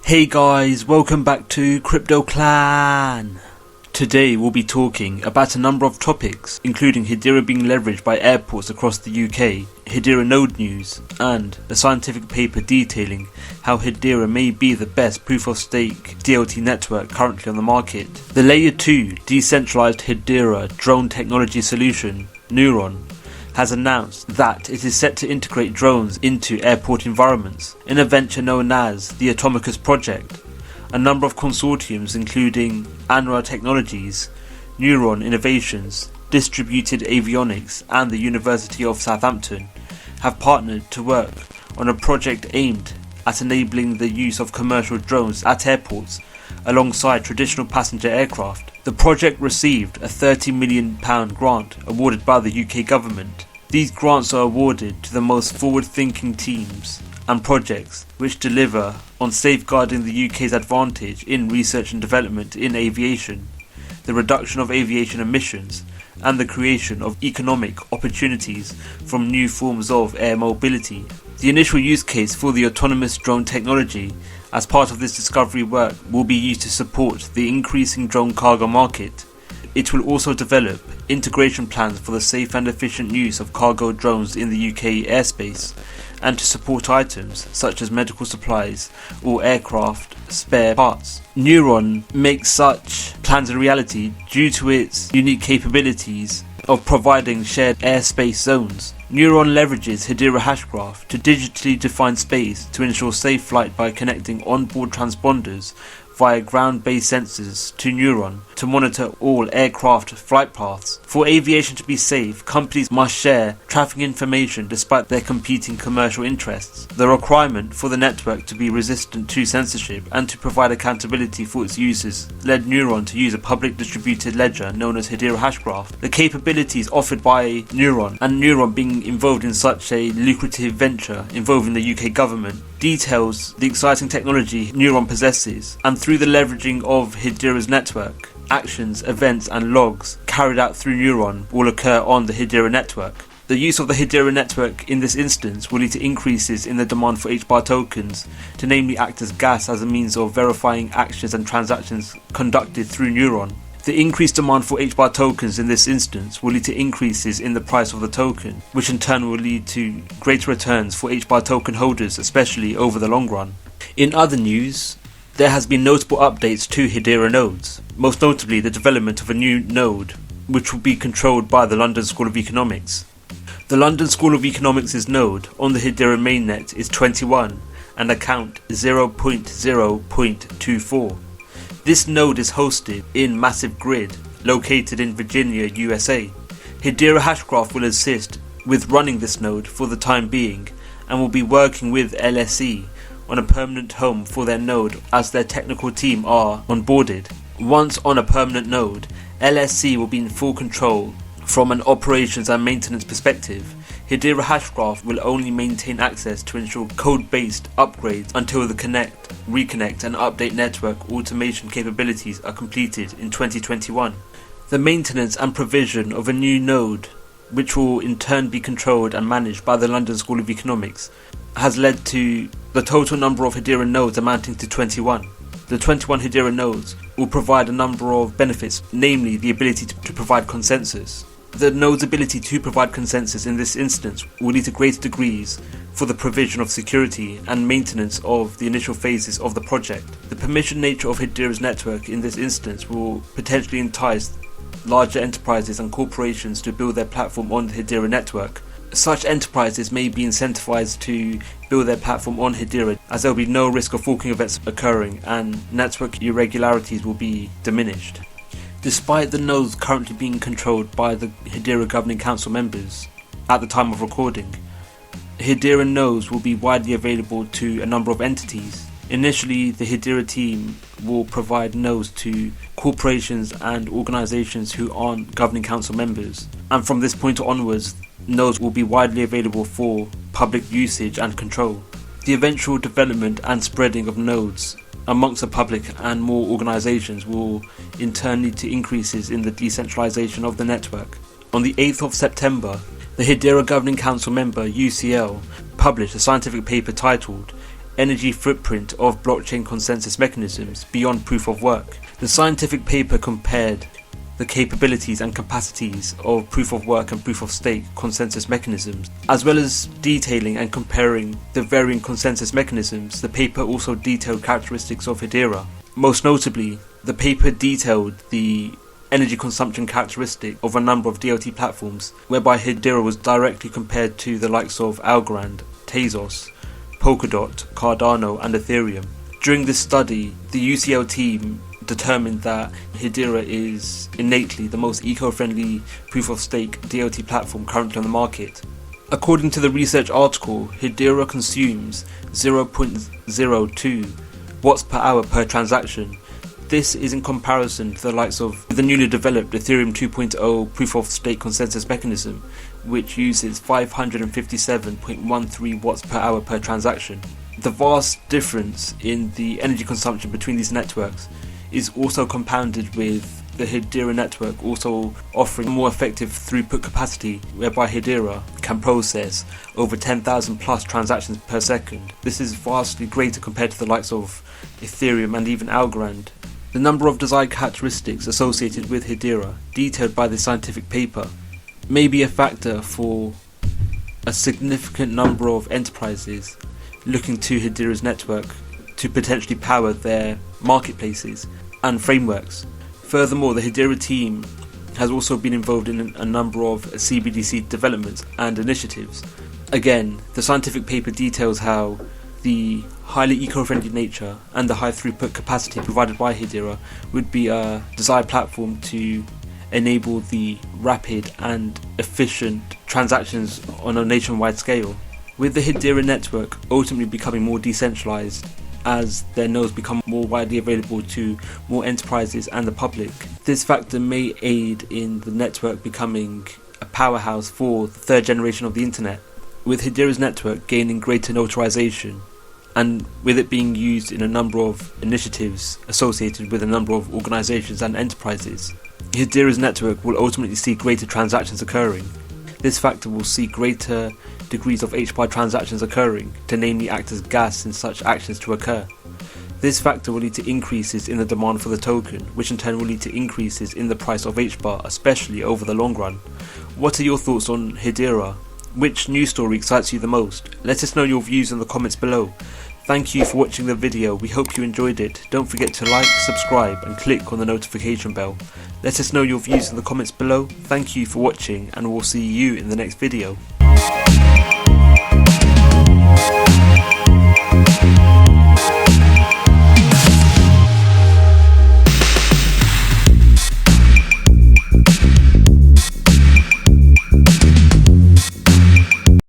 Hey guys, welcome back to Crypto Clan. Today we'll be talking about a number of topics, including Hedera being leveraged by airports across the UK, Hedera node news, and a scientific paper detailing how Hedera may be the best proof-of-stake DLT network currently on the market. The Layer 2 decentralized Hedera drone technology solution, Neuron, has announced that it is set to integrate drones into airport environments in a venture known as the Atomicus project. A number of consortiums including Anra Technologies, Neuron Innovations, Distributed Avionics and the University of Southampton have partnered to work on a project aimed at enabling the use of commercial drones at airports alongside traditional passenger aircraft. The project received a £30 million grant awarded by the UK government. These grants are awarded to the most forward-thinking teams and projects which deliver on safeguarding the UK's advantage in research and development in aviation, the reduction of aviation emissions, and the creation of economic opportunities from new forms of air mobility. The initial use case for the autonomous drone technology as part of this discovery work will be used to support the increasing drone cargo market. It will also develop integration plans for the safe and efficient use of cargo drones in the UK airspace and to support items such as medical supplies or aircraft spare parts. Neuron makes such plans a reality due to its unique capabilities of providing shared airspace zones. Neuron leverages Hedera Hashgraph to digitally define space to ensure safe flight by connecting onboard transponders via ground-based sensors to Neuron to monitor all aircraft flight paths. For aviation to be safe, companies must share traffic information despite their competing commercial interests. The requirement for the network to be resistant to censorship and to provide accountability for its users led Neuron to use a public distributed ledger known as Hedera Hashgraph. The capabilities offered by Neuron, and Neuron being involved in such a lucrative venture involving the UK government, details the exciting technology Neuron possesses, and through the leveraging of Hedera's network, actions, events and logs carried out through Neuron will occur on the Hedera network. The use of the Hedera network in this instance will lead to increases in the demand for HBAR tokens to namely act as gas as a means of verifying actions and transactions conducted through Neuron. The increased demand for HBAR tokens in this instance will lead to increases in the price of the token, which in turn will lead to greater returns for HBAR token holders, especially over the long run. In other news, there has been notable updates to Hedera nodes, most notably the development of a new node, which will be controlled by the London School of Economics. The London School of Economics' node on the Hedera mainnet is 21 and account 0.0.24. This node is hosted in Massive Grid, located in Virginia, USA. Hedera Hashgraph will assist with running this node for the time being and will be working with LSE on a permanent home for their node as their technical team are onboarded. Once on a permanent node, LSE will be in full control from an operations and maintenance perspective. Hedera Hashgraph will only maintain access to ensure code-based upgrades until the connect, reconnect and update network automation capabilities are completed in 2021. The maintenance and provision of a new node, which will in turn be controlled and managed by the London School of Economics, has led to the total number of Hedera nodes amounting to 21. The 21 Hedera nodes will provide a number of benefits, namely the ability to provide consensus. The node's ability to provide consensus in this instance will lead to greater degrees for the provision of security and maintenance of the initial phases of the project. The permission nature of Hedera's network in this instance will potentially entice larger enterprises and corporations to build their platform on the Hedera network. Such enterprises may be incentivized to build their platform on Hedera as there will be no risk of forking events occurring and network irregularities will be diminished. Despite the nodes currently being controlled by the Hedera Governing Council members at the time of recording, Hedera nodes will be widely available to a number of entities. Initially, the Hedera team will provide nodes to corporations and organisations who aren't Governing Council members, and from this point onwards, nodes will be widely available for public usage and control. The eventual development and spreading of nodes amongst the public and more organisations will in turn lead to increases in the decentralisation of the network. On the 8th of September, the Hedera Governing Council member UCL published a scientific paper titled energy footprint of blockchain consensus mechanisms beyond proof of work. The scientific paper compared the capabilities and capacities of proof of work and proof of stake consensus mechanisms. As well as detailing and comparing the varying consensus mechanisms, the paper also detailed characteristics of Hedera. Most notably, the paper detailed the energy consumption characteristic of a number of DLT platforms, whereby Hedera was directly compared to the likes of Algorand, Tezos, Polkadot, Cardano and Ethereum. During this study, the UCL team determined that Hedera is innately the most eco-friendly proof-of-stake DLT platform currently on the market. According to the research article, Hedera consumes 0.02 watts per hour per transaction. This is in comparison to the likes of the newly developed Ethereum 2.0 proof-of-stake consensus mechanism, which uses 557.13 watts per hour per transaction. The vast difference in the energy consumption between these networks is also compounded with the Hedera network also offering more effective throughput capacity, whereby Hedera can process over 10,000 plus transactions per second. This is vastly greater compared to the likes of Ethereum and even Algorand. The number of desired characteristics associated with Hedera, detailed by the scientific paper, may be a factor for a significant number of enterprises looking to Hedera's network to potentially power their marketplaces and frameworks. Furthermore, the Hedera team has also been involved in a number of CBDC developments and initiatives. Again, the scientific paper details how the highly eco-friendly nature and the high throughput capacity provided by Hedera would be a desired platform to enable the rapid and efficient transactions on a nationwide scale. With the Hedera network ultimately becoming more decentralized as their nodes become more widely available to more enterprises and the public, this factor may aid in the network becoming a powerhouse for the third generation of the internet, with Hedera's network gaining greater notarization and with it being used in a number of initiatives associated with a number of organizations and enterprises. Hedera's network will ultimately see greater transactions occurring. This factor will see greater degrees of HBAR transactions occurring to namely act as gas in such actions to occur. This factor will lead to increases in the demand for the token, which in turn will lead to increases in the price of HBAR, especially over the long run. What are your thoughts on Hedera? Which news story excites you the most? Let us know your views in the comments below. Thank you for watching the video, we hope you enjoyed it. Don't forget to like, subscribe and click on the notification bell. Let us know your views in the comments below. Thank you for watching and we'll see you in the next video.